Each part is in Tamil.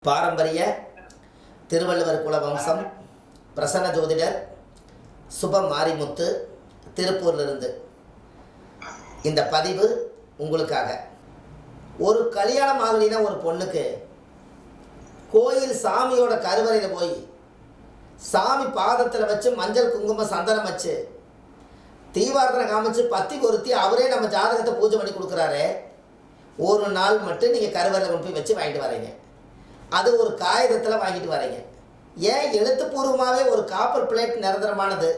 பாரம்பரிய திருவள்ளுவர் குல வம்சம் பிரசன்ன ஜோதிடர் சுப மாரிமுத்து திருப்பூரிலிருந்து இந்த பதிவு உங்களுக்காக. ஒரு கல்யாணம் ஆகலினா ஒரு பொண்ணுக்கு கோயில் சாமியோட கருவறையில் போய் சாமி பாதத்தில் வச்சு மஞ்சள் குங்குமம் சந்தனம் வச்சு தீவார்த்தனை காமிச்சு பத்தி பொருத்தி அவரே நம்ம ஜாதகத்தை பூஜை பண்ணி கொடுக்குறாரு. ஒரு நாள் மட்டும் நீங்கள் கருவறையில் கொண்டு போய் வச்சு வாங்கிட்டு வரீங்க. அது ஒரு காகிதத்தில் வாங்கிட்டு வரீங்க. ஏன் எழுத்துப்பூர்வமாகவே ஒரு காப்பர் பிளேட் நிரந்தரமானது,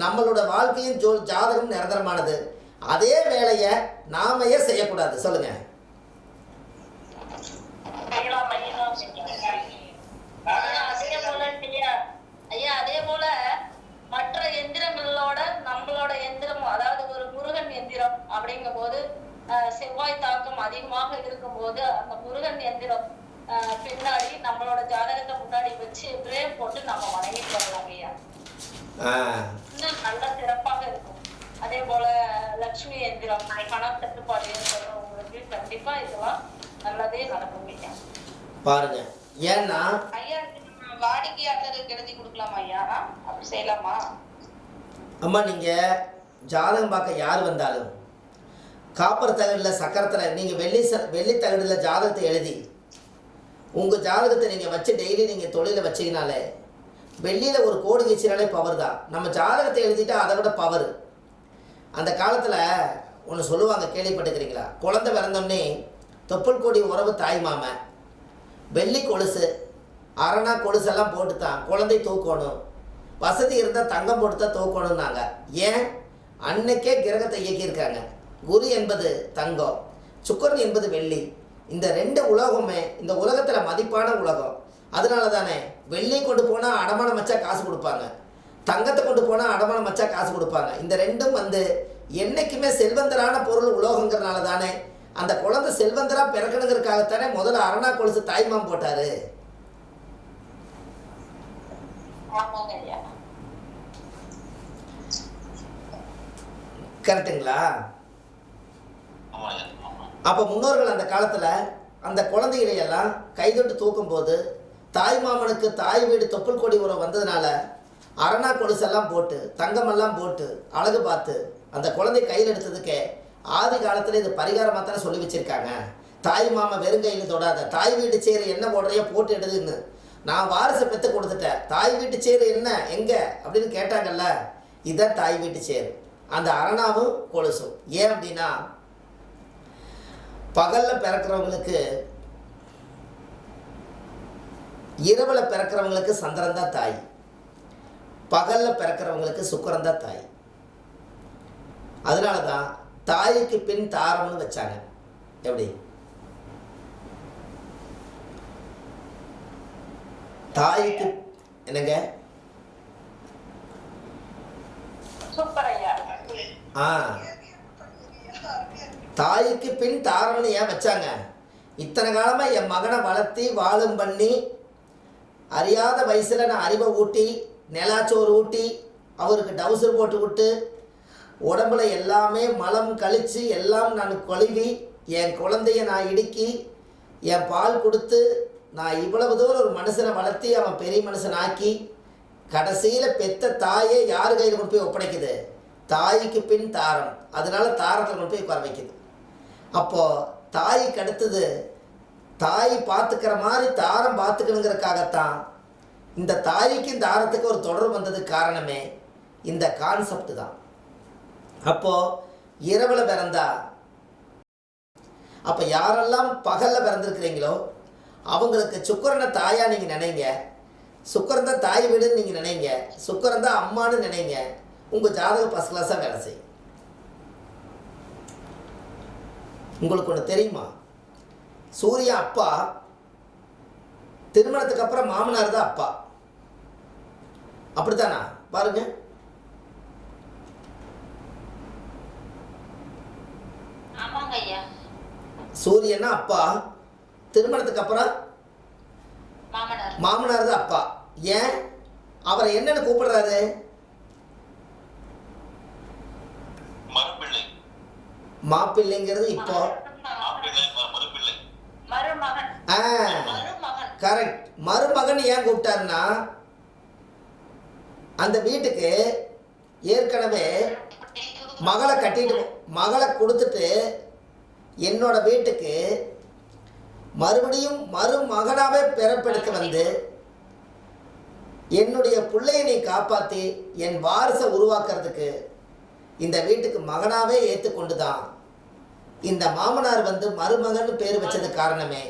நம்மளோட வாழ்க்கையும் ஜாதகம் நிரந்தரமானது. அதே வேலையை நாம ஏன் செய்யக்கூடாது சொல்லுங்க? அதே போல மற்ற எந்திரங்களோட நம்மளோட எந்திரம், அதாவது ஒரு முருகன் எந்திரம் அப்படிங்கும் போது செவ்வாய் தாக்கம் அதிகமாக இருக்கும் போது அந்த முருகன் எந்திரம் பின்னாடி நம்மளோட ஜாதகத்தை முன்னாடி வச்சு பிரேம் போட்டு நம்ம வணங்கிட்டு வரலாம் ஐயா. இன்னும் நல்ல சிறப்பாக இருக்கும். அதே போல லட்சுமி எந்திரம், பணம் தட்டுப்பாடு ஏற்படுறவங்களுக்கு கண்டிப்பா இதெல்லாம் நல்லதே நடக்கும் ஐயா. பாருங்க, ஏன்னா ஐயா வாடிக்கையாளருக்கு எழுதி கொடுக்கலாமா ஐயா? அப்படி செய்யலாமா? அம்மா, நீங்க ஜாதகம் பார்க்க யார் வந்தாலும் காப்பர் தகடில் சக்கரத்தில் நீங்கள் வெள்ளி தகடில் ஜாதகத்தை எழுதி உங்கள் ஜாதகத்தை நீங்கள் வச்சு டெய்லி நீங்கள் தொழிலை வச்சிங்கனாலே வெள்ளியில் ஒரு கோடி கீச்சினாலே பவர் தான். நம்ம ஜாதகத்தை எழுதிட்டா அதை விட பவர். அந்த காலத்தில் ஒன்று சொல்லுவாங்க, கேள்விப்பட்டுக்கிறீங்களா? குழந்தை பிறந்தோடனே தொப்புள் கொடி உறவு தாய் மாமன், வெள்ளி கொலுசு அரணா கொலுசெல்லாம் போட்டு தான் குழந்தை தூக்கணும், வசதி இருந்தால் தங்கம் போட்டு தான் தூக்கணும்னாங்க. ஏன்? அன்னைக்கே கிரகத்தை இயக்கியிருக்காங்க. குரு என்பது தங்கம், சுக்கரன் என்பது வெள்ளி. இந்த ரெண்டு உலகமே இந்த உலகத்தில் மதிப்பான உலகம். அதனால தானே வெள்ளி கொண்டு போனால் அடமானம் வச்சா காசு கொடுப்பாங்க, தங்கத்தை கொண்டு போனால் அடமானம் வச்சா காசு கொடுப்பாங்க. இந்த ரெண்டும் என்றைக்குமே செல்வந்தரான பொருள் உலோகங்கிறனால தானே அந்த குழந்தை செல்வந்தராக பிறக்கணுங்கிறதுக்காகத்தானே முதல்ல அரணா கொலுசு தாய்மாம் போட்டாரு. கரெக்டுங்களா? அப்போ முன்னோர்கள் அந்த காலத்தில் அந்த குழந்தைகளையெல்லாம் கைதொட்டு தூக்கும் போது தாய் மாமனுக்கு தாய் வீடு தொப்புள் கொடி உறவு வந்ததுனால அரணா கொலுசெல்லாம் போட்டு தங்கமெல்லாம் போட்டு அழகு பார்த்து அந்த குழந்தை கையில் எடுத்ததுக்கே ஆதி காலத்தில் இது பரிகாரமாக தானே சொல்லி வச்சுருக்காங்க. தாய் மாமா வெறுங்கையில் தொடாத, தாய் வீட்டு சேரு என்ன போடுறைய போட்டு எடுதுன்னு. நான் வாரிசை பெற்று கொடுத்துட்டேன், தாய் வீட்டு சேரு என்ன எங்கே அப்படின்னு கேட்டாங்கல்ல, இதுதான் தாய் வீட்டு சேரு. அந்த அரணாவும் கொலுசும். ஏன் அப்படின்னா பகலில் பிறக்கிறவங்களுக்கு இரவில் பிறக்கிறவங்களுக்கு சந்திரன் தான் தாய், பகலில் பிறக்கிறவங்களுக்கு சுக்கிரன் தான் தாய். அதனால தான் தாய்க்கு பின் தாரம்னு வச்சாங்க. எப்படி? தாய்க்கு என்னங்க? தாய்க்கு பின் தாரம்னு ஏன் வச்சாங்க? இத்தனை காலமாக என் மகனை வளர்த்தி வாழும் பண்ணி அறியாத வயசில் நான் அறிவை ஊட்டி நிலாச்சோறு ஊட்டி அவருக்கு டவுசர் போட்டு விட்டு உடம்புல எல்லாமே மலம் கழித்து எல்லாம் நான் கொழுவி என் குழந்தைய நான் இடுக்கி என் பால் கொடுத்து நான் இவ்வளவு தூரம் ஒரு மனுஷனை வளர்த்தி அவன் பெரிய மனுஷன் ஆக்கி கடைசியில் பெத்த தாயே யார் கையில் கொண்டு போய் ஒப்படைக்குது? தாய்க்கு பின் தாரம். அதனால தாரத்தில் கொண்டு போய் உட்கார வைக்குது. அப்போது தாய்க்கு அடுத்தது தாய் பார்த்துக்கிற மாதிரி தாரம் பார்த்துக்கணுங்கிறதுக்காகத்தான் இந்த தாய்க்கும் தாரத்துக்கு ஒரு தொடர்பு வந்ததுக்கு காரணமே இந்த கான்செப்ட் தான். அப்போது இரவில் பிறந்தா, அப்போ யாரெல்லாம் பகலில் பிறந்திருக்கிறீங்களோ அவங்களுக்கு சுக்கிரனை தாயாக நீங்கள் நினைங்க, சுக்கிரன் தான் தாய் வீடுன்னு நீங்கள் நினைங்க, சுக்கிரன் தான் அம்மானு நினைங்க. உங்கள் ஜாதகம் ஃபஸ்ட் கிளாஸாக வேலை செய்யும். உங்களுக்கு ஒன்று தெரியுமா? சூர்யா அப்பா, திருமணத்துக்கு அப்புறம் மாமனார் தான் அப்பா. அப்படித்தானா? பாருங்க. சூரியனா அப்பா, திருமணத்துக்கு அப்புறம் மாமனார் தான் அப்பா. ஏன்? அவரை என்னன்னு கூப்பிடுறாரு? மாப்பிள்ளைங்கிறது இப்போ கரெக்ட். மருமகன் ஏன் கூப்பிட்டாருன்னா, அந்த வீட்டுக்கு ஏற்கனவே மகளை கொடுத்துட்டு என்னோட வீட்டுக்கு மறுபடியும் மருமகனாவே பிறப்பெடுத்து வந்து என்னுடைய பிள்ளையை நீ காப்பாற்றி என் வாரிசை உருவாக்குறதுக்கு இந்த வீட்டுக்கு மகனாவே ஏற்றுக்கொண்டு தான் இந்த மாமனார் வந்து மருமகன் பேர் வச்சது காரணமே.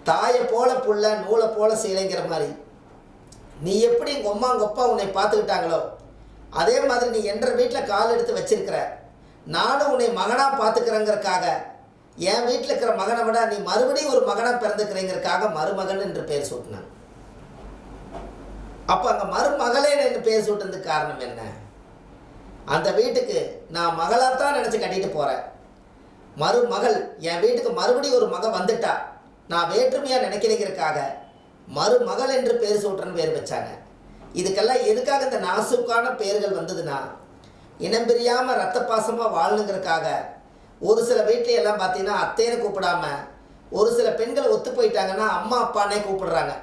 தாயை போல புள்ள நூலை போல சீலைங்கிற மாதிரி நீ எப்படி உங்கள் அம்மா உங்கள் அப்பா உன்னை பார்த்துக்கிட்டாங்களோ அதே மாதிரி நீ என்ற வீட்டில் கால் எடுத்து வச்சிருக்கிற. நானும் உன்னை மகனாக பார்த்துக்கிறேங்கிறக்காக என் வீட்டில் இருக்கிற மகனை விட நீ மறுபடியும் ஒரு மகனாக பிறந்துக்கிறேங்கிறக்காக மருமகன் என்று பேர் சூட்டினான். அப்போ அங்கே மருமகளே என்று பேர் சூட்டினதுக்கு காரணம் என்ன? அந்த வீட்டுக்கு நான் மகளாகத்தான் நினச்சி கட்டிட்டு போகிறேன். மருமகள் என் வீட்டுக்கு மறுபடியும் ஒரு மக வந்துட்டா நான் வேற்றுமையாக நினைக்கிறதுக்காக மருமகள் என்று பேர் சூட்டுறன்னு பேர் வச்சாங்க. இதுக்கெல்லாம் எதுக்காக இந்த நாசுக்கான பேர்கள் வந்ததுன்னா, இனம் பிரியாமல் ரத்த பாசமாக வாழணுங்கிறதுக்காக. ஒரு சில வீட்டில எல்லாம் பார்த்தீங்கன்னா அத்தைன்னு கூப்பிடாம ஒரு சில பெண்கள் ஒத்து போயிட்டாங்கன்னா அம்மா அப்பானே கூப்பிடுறாங்க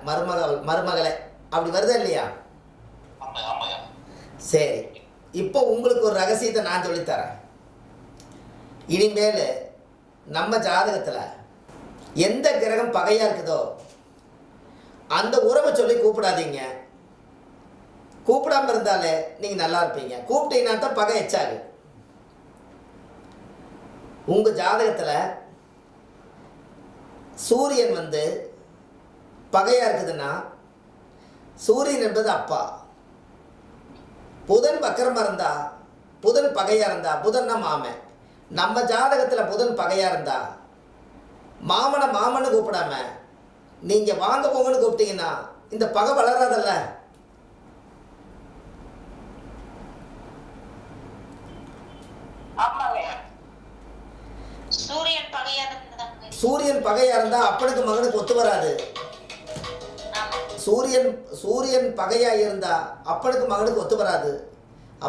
மருமகளை. அப்படி வருதா இல்லையா? சரி, இப்போ உங்களுக்கு ஒரு ரகசியத்தை நான் சொல்லித்தரேன். இனிமேல் நம்ம ஜாதகத்தில் எந்த கிரகம் பகையாக இருக்குதோ அந்த உறவை சொல்லி கூப்பிடாதீங்க. கூப்பிடாம இருந்தாலே நீங்கள் நல்லா இருப்பீங்க. கூப்பிட்டீங்கன்னா தான் பகை எச்சாகு. உங்கள் ஜாதகத்தில் சூரியன் வந்து பகையாக இருக்குதுன்னா சூரியன் என்பது அப்பா. புதன் வக்கரமாக இருந்தா புதன் பகையாக இருந்தா புதன்னா மாமன். நம்ம ஜாதகத்தில் புதன் பகையாக இருந்தா மாமனை மாமன்னு கூப்பிடாம நீங்கள் வாங்க போங்கன்னு கூப்பிட்டீங்கன்னா இந்த பகை வளராதல்ல. சூரியன் பகையா இருந்தா அப்பனுக்கு மகனுக்கு ஒத்து வராது. சூரியன் பகையா இருந்தா அப்பனுக்கு மகனுக்கு ஒத்து வராது.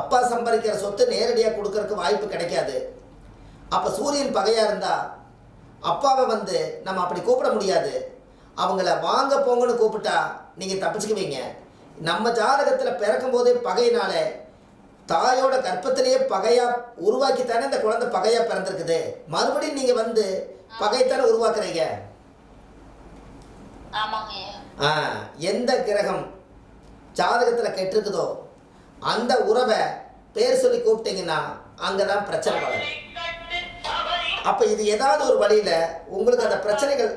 அப்பா சம்பாதிக்கிற சொத்து நேரடியாக கொடுக்கறதுக்கு வாய்ப்பு கிடைக்காது. அப்போ சூரியன் பகையா இருந்தா அப்பாவை வந்து நம்ம அப்படி கூப்பிட முடியாது. அவங்கள வாங்க போங்கன்னு கூப்பிட்டா நீங்கள் தப்பிச்சுக்குவீங்க. நம்ம ஜாதகத்தில் பிறக்கும் போதே பகையினால தாயோட கர்ப்பத்திலேயே பகையா உருவாக்கித்தானே இந்த குழந்தை பகையா பிறந்திருக்குது. மறுபடியும் நீங்கள் வந்து பகைத்தானே உருவாக்குறீங்க. எந்த கிரகம் ஜாதகத்தில் கெட்டிருக்குதோ அந்த உறவை பேர் சொல்லி கூப்பிட்டீங்கன்னா அங்கே தான் பிரச்சனை வளரும். அப்போ இது ஏதாவது ஒரு வழியில் உங்களுக்கு அந்த பிரச்சனைகள்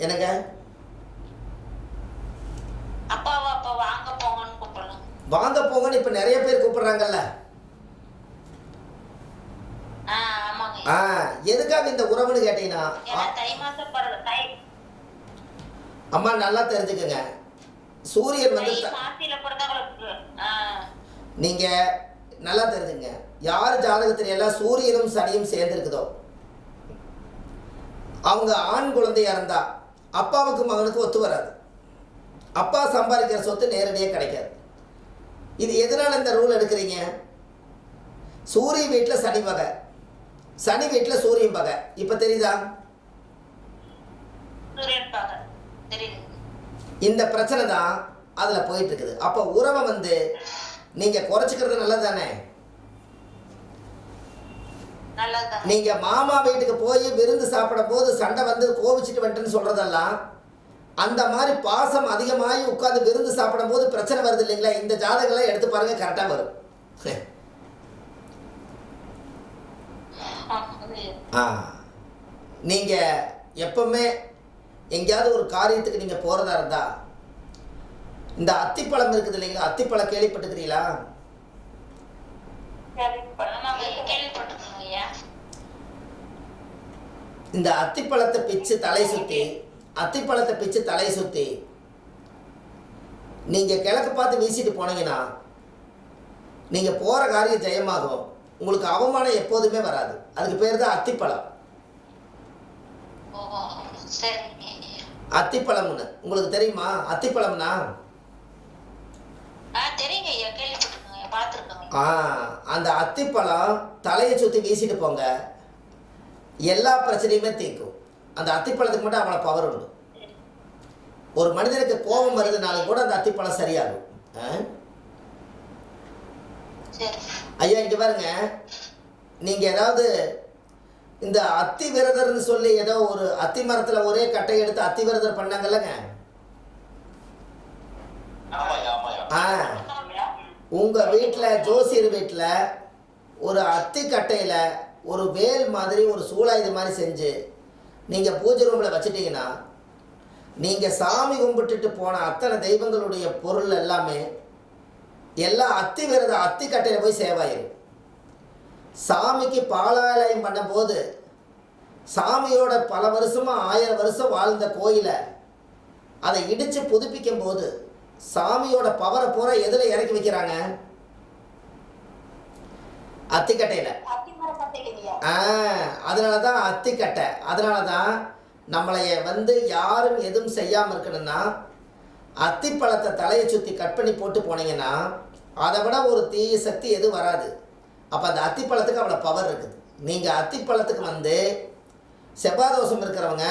என்னங்க வாங்க போங்கன்னு இப்போ நிறைய பேர் கூப்பிடுறாங்கல்ல. எதுக்காக இந்த உறவுன்னு கேட்டீங்கன்னா, அம்மா நல்லா தெரிஞ்சுக்கங்க, சூரியன் வந்து நீங்க நல்லா தெரிஞ்சுங்க, யார் ஜாதகத்துல எல்லாம் சூரியனும் சனியும் சேர்ந்துருக்குதோ அவங்க ஆண் குழந்தையா இருந்தா அப்பாவுக்கு மகனுக்கு ஒத்து வராது. அப்பா சம்பாதிக்கிற சொத்து நேரடியாக கிடைக்காது. இது எதனால இந்த ரூல் எடுக்கிறீங்க? சூரிய வீட்டில் சனி பகை, சனி வீட்டில் சூரியன் பகை. இப்போ தெரியுதா? இந்த பிரச்சனை தான் அதில் போயிட்டு இருக்குது. அப்போ உறவை வந்து நீங்கள் குறைச்சிக்கிறது நல்லது தானே? நீங்கள் மாமா வீட்டுக்கு போய் விருந்து சாப்பிடும் போது சண்டை வந்து கோவிச்சிட்டு வந்துட்டுன்னு சொல்கிறதெல்லாம் அந்த மாதிரி பாசம் அதிகமாகி உட்காந்து விருந்து சாப்பிடும் போது பிரச்சனை வருது இல்லைங்களா? இந்த ஜாதகம்லாம் எடுத்து பாருங்க, கரெக்டாக வரும். நீங்கள் எப்பவுமே எங்கேயாவது ஒரு காரியத்துக்கு நீங்கள் போகிறதா இருந்தா இந்த அத்திப்பழம் இருக்குது இல்லைங்களா? அத்திப்பழம் கேள்விப்பட்டுக்கிறீங்களா? இந்த அத்திப்பழத்தை பிச்சு தலை சுற்றி நீங்கள் கிழக்கு பார்த்து வீசிட்டு போனீங்கன்னா நீங்கள் போகிற காரியம் ஜெயமாகும். உங்களுக்கு அவமானம் எப்போதுமே வராது. அதுக்கு பேர் தான் அத்திப்பழம். அத்திப்பழம்னு உங்களுக்கு தெரியுமா? அத்திப்பழம்னா அந்த அத்திப்பழம் தலையை சுற்றி வீசிட்டு போங்க, எல்லா பிரச்சனையுமே தீர்க்கும். அந்த அத்திப்பழத்துக்கு மட்டும் அவ்வளோ பவர் உண்டு. ஒரு மனிதனுக்கு கோபம் வருதுனாலும் கூட அந்த அத்திப்பழம் சரியாகும். ஐயா இங்கே பாருங்க, நீங்கள் ஏதாவது இந்த அத்தி விரதர்னு சொல்லி ஏதோ ஒரு அத்தி மரத்தில் ஒரே கட்டை எடுத்து அத்தி விரதர் பண்ணாங்கல்லங்க. உங்கள் வீட்டில் ஜோசியர் வீட்டில் ஒரு அத்தி கட்டையில் ஒரு வேல் மாதிரி ஒரு சூளாயுது மாதிரி செஞ்சு நீங்கள் பூஜை ரூமில் வச்சுட்டிங்கன்னா நீங்கள் சாமி கும்பிட்டுட்டு போன அத்தனை தெய்வங்களுடைய பொருள் எல்லாமே எல்லாம் அத்தி விரத அத்தி கட்டையில் போய் சேவாயிரும். சாமிக்கு பாலாலயம் பண்ணும்போது சாமியோட பல வருஷமாக 1000 வருஷம் வாழ்ந்த கோயிலை அதை இடித்து புதுப்பிக்கும் போது சாமியோட பவரை பூரா எதில் இறக்கி வைக்கிறாங்க? அத்திக்கட்டையில். அதனால தான் அத்திக்கட்டை. அதனால தான் நம்மளைய யாரும் எதுவும் செய்யாமல் இருக்கணும்னா அத்திப்பழத்தை தலையை சுற்றி கட் பண்ணி போட்டு போனீங்கன்னா அதை விட ஒரு தீய சக்தி எதுவும் வராது. அப்போ அந்த அத்திப்பழத்துக்கு அவ்வளோ பவர் இருக்குது. நீங்கள் அத்திப்பழத்துக்கு செவ்வாய் தோஷம் இருக்கிறவங்க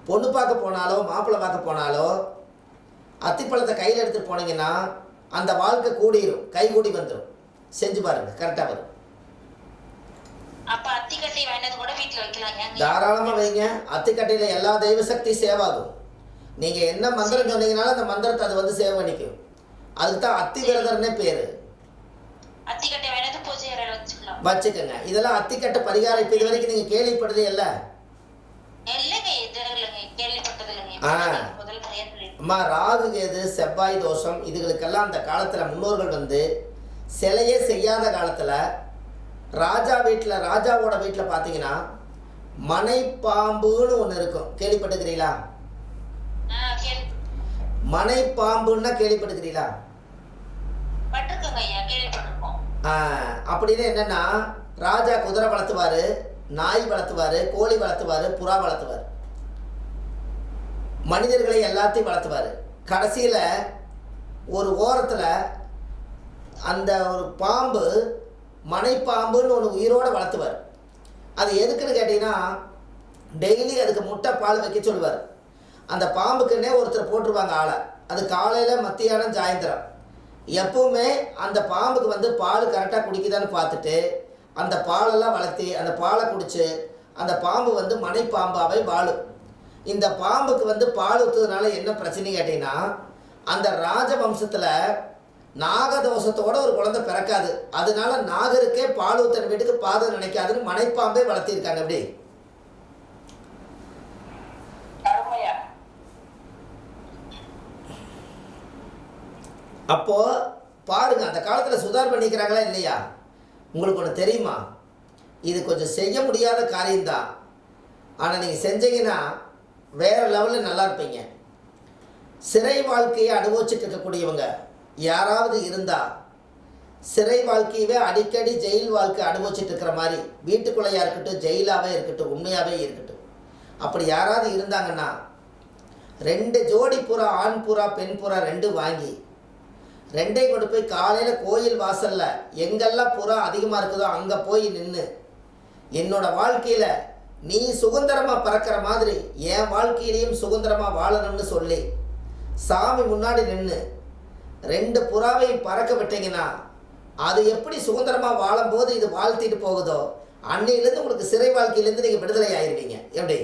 பொண்ணு பார்க்க போனாலோ மாப்பிள்ளை பார்க்க போனாலோ அத்திப்பழத்தை கையில் எடுத்துகிட்டு போனீங்கன்னா அந்த வாழ்க்கை கூடிரும், கை கூடி வந்துடும். செஞ்சு பாருங்க, கரெக்டாக வரும். தாராளமாக வைங்க. அத்திக்கட்டையில் எல்லா தெய்வ சக்தி சேவாகும். நீங்கள் என்ன மந்திரம் சொன்னீங்கனாலும் அந்த மந்திரத்தை அது சேவ் பண்ணிக்கும். அதுக்கு தான் அத்தி விரதர்னே பேர். வச்சுக்கோங்க. இதெல்லாம் அத்திக்கட்டை பரிகாரம் இப்போ இது வரைக்கும் நீங்கள் கேள்விப்பட்டதே இல்லை. அம்மா ராகு கேது செவ்வாய் தோஷம் இதுகளுக்கெல்லாம் அந்த காலத்தில் முன்னோர்கள் சிலையே செய்யாத காலத்தில் ராஜாவோட வீட்டில் பார்த்தீங்கன்னா மனைப்பாம்புன்னு ஒன்று இருக்கும். கேள்விப்பட்டுக்கிறீங்களா? மனைப்பாம்புன்னா கேள்விப்பட்டுக்கிறீங்களா? அப்படின்னு என்னன்னா ராஜா குதிரை வளர்த்துவார், நாய் வளர்த்துவார், கோழி வளர்த்துவார், புறா வளர்த்துவார், மனிதர்களை எல்லாத்தையும் வளர்த்துவார். கடைசியில் ஒரு ஓரத்தில் அந்த ஒரு பாம்பு மனைப்பாம்புன்னு ஒன்று உயிரோடு வளர்த்துவார். அது எதுக்குன்னு கேட்டிங்கன்னா டெய்லி அதுக்கு முட்டை பால் வைக்க சொல்லுவார். அந்த பாம்புக்குன்னே ஒருத்தர் போட்டுருவாங்க ஆளை. அது காலையில் மத்தியானம் சாயந்தரம் எப்பவுமே அந்த பாம்புக்கு பால் கரெக்டாக குடிக்குதான்னு பார்த்துட்டு அந்த பாலெல்லாம் வளர்த்தி அந்த பாலை குடித்து அந்த பாம்பு மனைப்பாம்பாவே வாழும். இந்த பாம்புக்கு பால் ஊற்றுறதுனால என்ன பிரச்சனை கேட்டிங்கன்னா அந்த ராஜவம்சத்தில் நாகதோஷத்தோட ஒரு குழந்தை பிறக்காது. அதனால நாகருக்கே பால் ஊத்தன வீட்டுக்கு பாதம் நினைக்காதுன்னு மனைப்பாம்பே வளர்த்திருக்காங்க. அப்படி அப்போ பாருங்க, அந்த காலத்தில் சுதார் பண்ணிக்கிறாங்களா இல்லையா? உங்களுக்கு ஒன்று தெரியுமா? இது கொஞ்சம் செய்ய முடியாத காரியம்தான். ஆனால் நீங்கள் செஞ்சீங்கன்னா வேறு லெவலில் நல்லா இருப்பீங்க. சிறை வாழ்க்கையை அனுபவிச்சுட்டு இருக்கக்கூடியவங்க யாராவது இருந்தால் சிறை வாழ்க்கையவே அடிக்கடி ஜெயில் வாழ்க்கை அனுபவிச்சுட்டு இருக்கிற மாதிரி வீட்டுக்குள்ளையாக இருக்கட்டும், ஜெயிலாகவே இருக்கட்டும், உண்மையாகவே இருக்கட்டும், அப்படி யாராவது இருந்தாங்கன்னா 2 ஜோடி புறா, ஆண் புறா பெண் புறா 2 வாங்கி 2ஐயும் கொண்டு போய் காலையில் கோயில் வாசலில் எங்கெல்லாம் புறா அதிகமாக இருக்குதோ அங்கே போய் நின்று என்னோட வாழ்க்கையில் நீ சுதந்திரமாக பறக்கிற மாதிரி என் வாழ்க்கையிலையும் சுதந்திரமாக வாழணும்னு சொல்லி சாமி முன்னாடி நின்று 2 புறாவையும் பறக்க விட்டீங்கன்னா அது எப்படி சுதந்திரமாக வாழும்போது இது வாழ்த்திட்டு போகுதோ அன்னையிலேருந்து உங்களுக்கு சிறை வாழ்க்கையிலேருந்து நீங்கள் விடுதலை ஆயிடுவீங்க. எப்படி?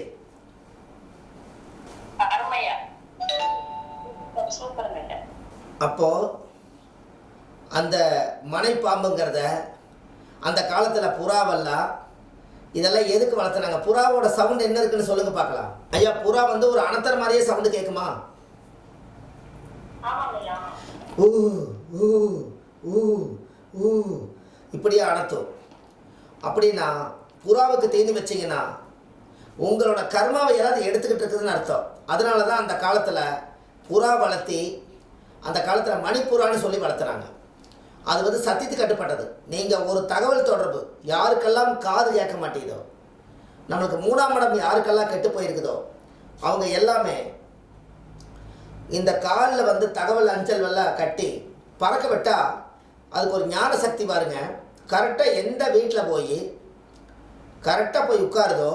அப்போது அந்த மனைப்பாம்புங்கிறத அந்த காலத்தில் புறாவெல்லாம் இதெல்லாம் எதுக்கு வளர்த்துனாங்க? புறாவோட சவுண்ட் என்ன இருக்குன்னு சொல்லுங்க பார்க்கலாம். ஐயா, புறா ஒரு அனத்தர மாதிரியே சவுண்டு கேட்குமா? ஊ ஊ ஊ ஊ இப்படியே அனத்தும். அப்படின்னா புறாவுக்கு தீனி வச்சிங்கன்னா உங்களோட கர்மாவை யாராவது எடுத்துக்கிட்டு இருக்குதுன்னு அர்த்தம். அதனால தான் அந்த காலத்தில் புறா வளர்த்தி அந்த காலத்தில் மணிப்புறான்னு சொல்லி வளர்த்துறாங்க. அது சத்தியத்துக்கு கட்டுப்பட்டது. நீங்கள் ஒரு தகவல் தொடர்பு யாருக்கெல்லாம் காது கேட்க மாட்டேங்குதோ, நம்மளுக்கு 3ஆம் இடம் யாருக்கெல்லாம் கெட்டு போயிருக்குதோ அவங்க எல்லாமே இந்த காலில் தகவல் அஞ்சல் எல்லாம் கட்டி பறக்க விட்டால் அதுக்கு ஒரு ஞான சக்தி பாருங்க. கரெக்டாக எந்த வீட்டில் போய் கரெக்டாக போய் உட்காருதோ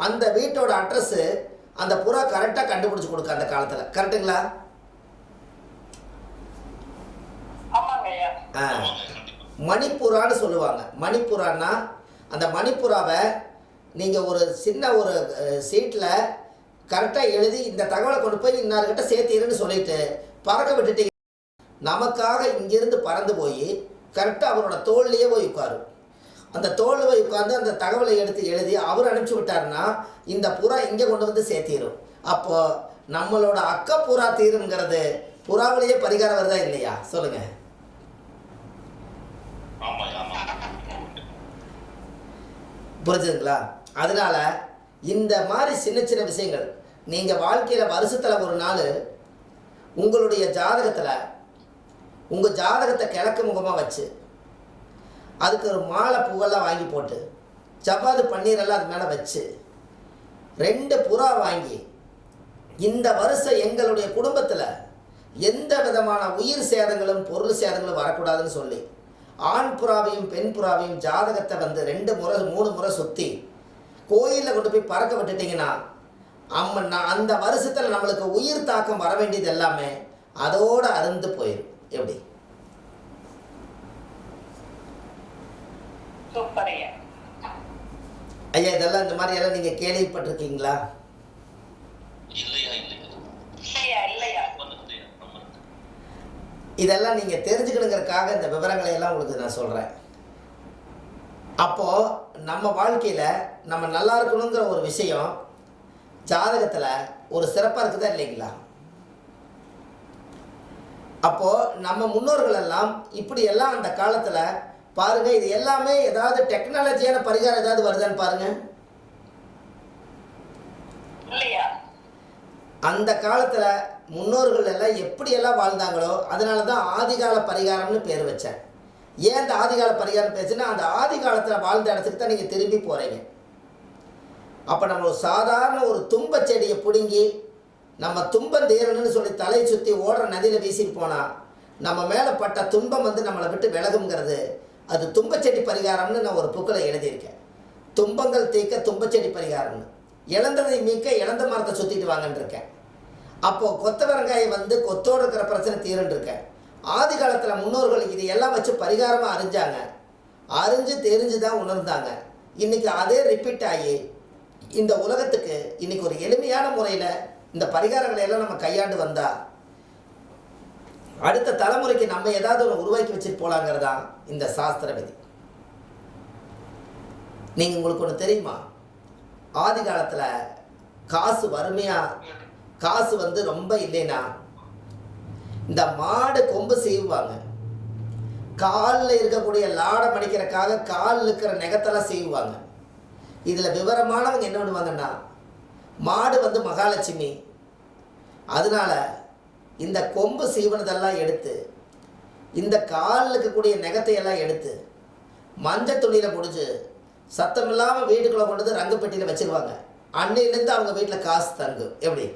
அந்த வீட்டோட அட்ரஸ்ஸு அந்த புறா கரெக்டாக கண்டுபிடிச்சி கொடுக்க அந்த காலத்தில். கரெக்டுங்களா? மணிப்புறான்னு சொல்லுவாங்க. மணிப்புறான்னா அந்த மணிப்புறாவை நீங்கள் ஒரு சின்ன ஒரு சீட்டில் கரெக்டாக எழுதி இந்த தகவலை கொண்டு போய் இன்னார்கிட்ட சேர்த்தீருன்னு சொல்லிட்டு பறக்க விட்டுட்டீங்க. நமக்காக இங்கிருந்து பறந்து போய் கரெக்டாக அவரோட தோல்லையே போய் உட்காரும். அந்த தோல் போய் உட்காந்து அந்த தகவலை எடுத்து எழுதி அவர் அனுப்பிச்சி விட்டாருன்னா இந்த புறா இங்கே கொண்டு வந்து சேர்த்திடும். அப்போது நம்மளோட அக்க புறா தீருங்கிறது புறாவிலேயே பரிகாரம் வருதா இல்லையா? சொல்லுங்கள். புரிஞ்சுதுங்களா? அதனால இந்த மாதிரி சின்ன சின்ன விஷயங்கள் நீங்கள் வாழ்க்கையில் வருஷத்தில் ஒரு நாள் உங்களுடைய ஜாதகத்தில் உங்கள் ஜாதகத்தை கிழக்கு முகமாக வச்சு அதுக்கு ஒரு மாலை பூவெல்லாம் வாங்கி போட்டு ஜவ்வாது பன்னீரெல்லாம் அது மேலே வச்சு 2 புறா வாங்கி இந்த வருஷம் எங்களுடைய குடும்பத்தில் எந்த விதமான உயிர் சேதங்களும் பொருள் சேதங்களும் வரக்கூடாதுன்னு சொல்லி ஆண் புறாவையும் பெண் புறாவையும் ஜாதகத்தை வந்து 2 முறை 3 முறை சுற்றி கோயிலில் கொண்டு போய் பறக்க விட்டுட்டிங்கன்னா அந்த வருஷத்தில் நம்மளுக்கு உயிர் தாக்கம் வர வேண்டியது எல்லாமே அதோடு அருந்து போயிடும். எப்படி? ஐயா இதெல்லாம் இந்த மாதிரி எல்லாம் நீங்கள் கேள்விப்பட்டிருக்கீங்களா? இதெல்லாம் நீங்கள் தெரிஞ்சுக்கணுங்கிறதுக்காக இந்த விவரங்களை எல்லாம் உங்களுக்கு நான் சொல்கிறேன். அப்போது நம்ம வாழ்க்கையில் நம்ம நல்லா இருக்கணுங்கிற ஒரு விஷயம் ஜாதகத்தில் ஒரு சிறப்பாக இருக்குதா இல்லைங்களா? அப்போது நம்ம முன்னோர்கள் எல்லாம் இப்படி எல்லாம் அந்த காலத்தில் பாருங்கள், இது எல்லாமே ஏதாவது டெக்னாலஜியான பரிகாரம் ஏதாவது வருதான்னு பாருங்கள். அந்த காலத்தில் முன்னோர்கள் எல்லாம் எப்படியெல்லாம் வாழ்ந்தாங்களோ அதனால தான் ஆதிகால பரிகாரம்னு பேர் வச்சேன். ஏன் அந்த ஆதிகால பரிகாரம் பேசுன்னா அந்த ஆதி காலத்தில் வாழ்ந்த இடத்துக்கு தான் நீங்கள் திரும்பி போகிறீங்க. அப்போ நம்ம ஒரு சாதாரண ஒரு தும்ப செடியை பிடுங்கி நம்ம துன்பம் தீரணும்னு சொல்லி தலையை சுற்றி ஓடுற நதியில் வீசிட்டு போனால் நம்ம மேலே பட்ட துன்பம் வந்து நம்மளை விட்டு விலகுங்கிறது அது தும்பச்செடி பரிகாரம்னு நான் ஒரு புக்கில் எழுதியிருக்கேன். துன்பங்கள் தீர்க்க தும்பச்செடி பரிகாரம்னு, இழந்ததை மீட்க இழந்த மரத்தை சுற்றிட்டு வாங்கன்னு இருக்கேன். அப்போது கொத்தவரங்காயை வந்து கொத்தோடு இருக்கிற பிரச்சனை தீருன்னு இருக்கேன். ஆதி காலத்தில் முன்னோர்கள் இது எல்லாம் வச்சு பரிகாரமாக அறிஞ்சாங்க, அறிஞ்சு தெரிஞ்சு தான் உணர்ந்தாங்க. இன்றைக்கி அதே ரிப்பீட் ஆகி இந்த உலகத்துக்கு இன்றைக்கி ஒரு எளிமையான முறையில் இந்த பரிகாரங்களை எல்லாம் நம்ம கையாண்டு வந்தால் அடுத்த தலைமுறைக்கு நம்ம ஏதாவது ஒன்று உருவாக்கி வச்சுட்டு போகலாங்கிறதா இந்த சாஸ்திர விதி. நீங்கள் உங்களுக்கு ஒன்று தெரியுமா? ஆதி காலத்தில் காசு வறுமையாக காசு வந்து ரொம்ப இல்லைன்னா இந்த மாடு கொம்பு செய்வாங்க, காலில் இருக்கக்கூடிய லாடை மடிக்கிறக்காக காலில் இருக்கிற நெகத்தெல்லாம் செய்வாங்க. இதில் விவரமானவங்க என்ன பண்ணுவாங்கன்னா மாடு வந்து மகாலட்சுமி, அதனால் இந்த கொம்பு சீவனதெல்லாம் எடுத்து இந்த காலில் இருக்கக்கூடிய நெகத்தையெல்லாம் எடுத்து மஞ்சள் துணியில் முடிஞ்சு சத்தமில்லாமல் வீட்டுக்குள்ளே கொண்டு வந்து ரங்கு பெட்டியில் வச்சுருவாங்க. அன்னையிலேருந்து அவங்க வீட்டில் காசு தங்கும். எப்படி?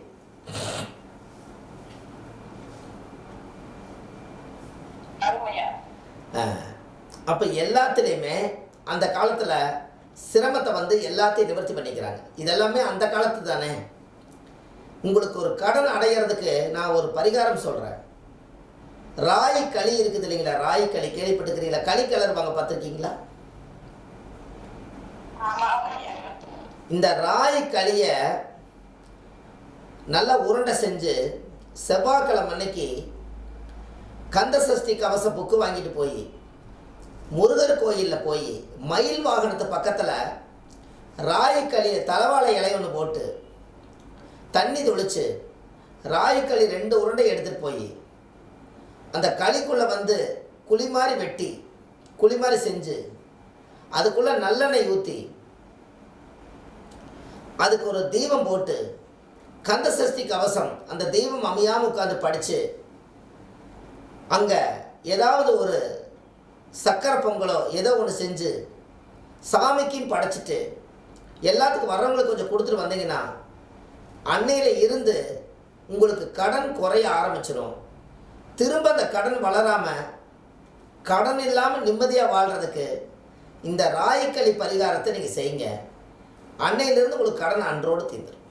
அப்போ எல்லாத்துலேயுமே அந்த காலத்தில் சிரமத்தை வந்து எல்லாத்தையும் நிவர்த்தி பண்ணிக்கிறாங்க. இதெல்லாமே அந்த காலத்து தானே. உங்களுக்கு ஒரு கடன் அடையிறதுக்கு நான் ஒரு பரிகாரம் சொல்கிறேன். ராய் களி இருக்குது இல்லைங்களா? ராய் களி கேள்விப்பட்டுக்கிறீங்களா? களி கிளறுவாங்க, பார்த்துருக்கீங்களா? இந்த ராய் களியை நல்லா உருண்டை செஞ்சு செவ்வாய்க்கிழமை அன்னைக்கு கந்த சஷ்டி கவச புக்கு வாங்கிட்டு போய் முருகர் கோயிலில் போய் மயில் வாகனத்து பக்கத்தில் ராயக்களியை தலைவாழை இலை ஒன்று போட்டு தண்ணி தொளிச்சு ராயக்களி 2 உருண்டை எடுத்துகிட்டு போய் அந்த களிக்குள்ளே வந்து குழி மாதிரி வெட்டி குழி மாதிரி செஞ்சு அதுக்குள்ளே நல்லெண்ணெய் ஊற்றி அதுக்கு ஒரு தீபம் போட்டு கந்த சஷ்டி கவசம் அந்த தெய்வம் அமையாமல் உட்காந்து படித்து அங்கே ஏதாவது ஒரு சக்கரை பொங்கலோ ஏதோ ஒன்று செஞ்சு சாமிக்கும் படைச்சிட்டு எல்லாத்துக்கும் வர்றவங்களுக்கு கொஞ்சம் கொடுத்துட்டு வந்தீங்கன்னா அன்னையில் இருந்து உங்களுக்கு கடன் குறைய ஆரம்பிச்சிடும். திரும்ப அந்த கடன் வளராமல் கடன் இல்லாமல் நிம்மதியாக வாழ்கிறதுக்கு இந்த ராயக்களி பரிகாரத்தை நீங்கள் செய்யுங்க. அன்னையிலிருந்து உங்களுக்கு கடன் அன்றோடு தீர்ந்துடும்.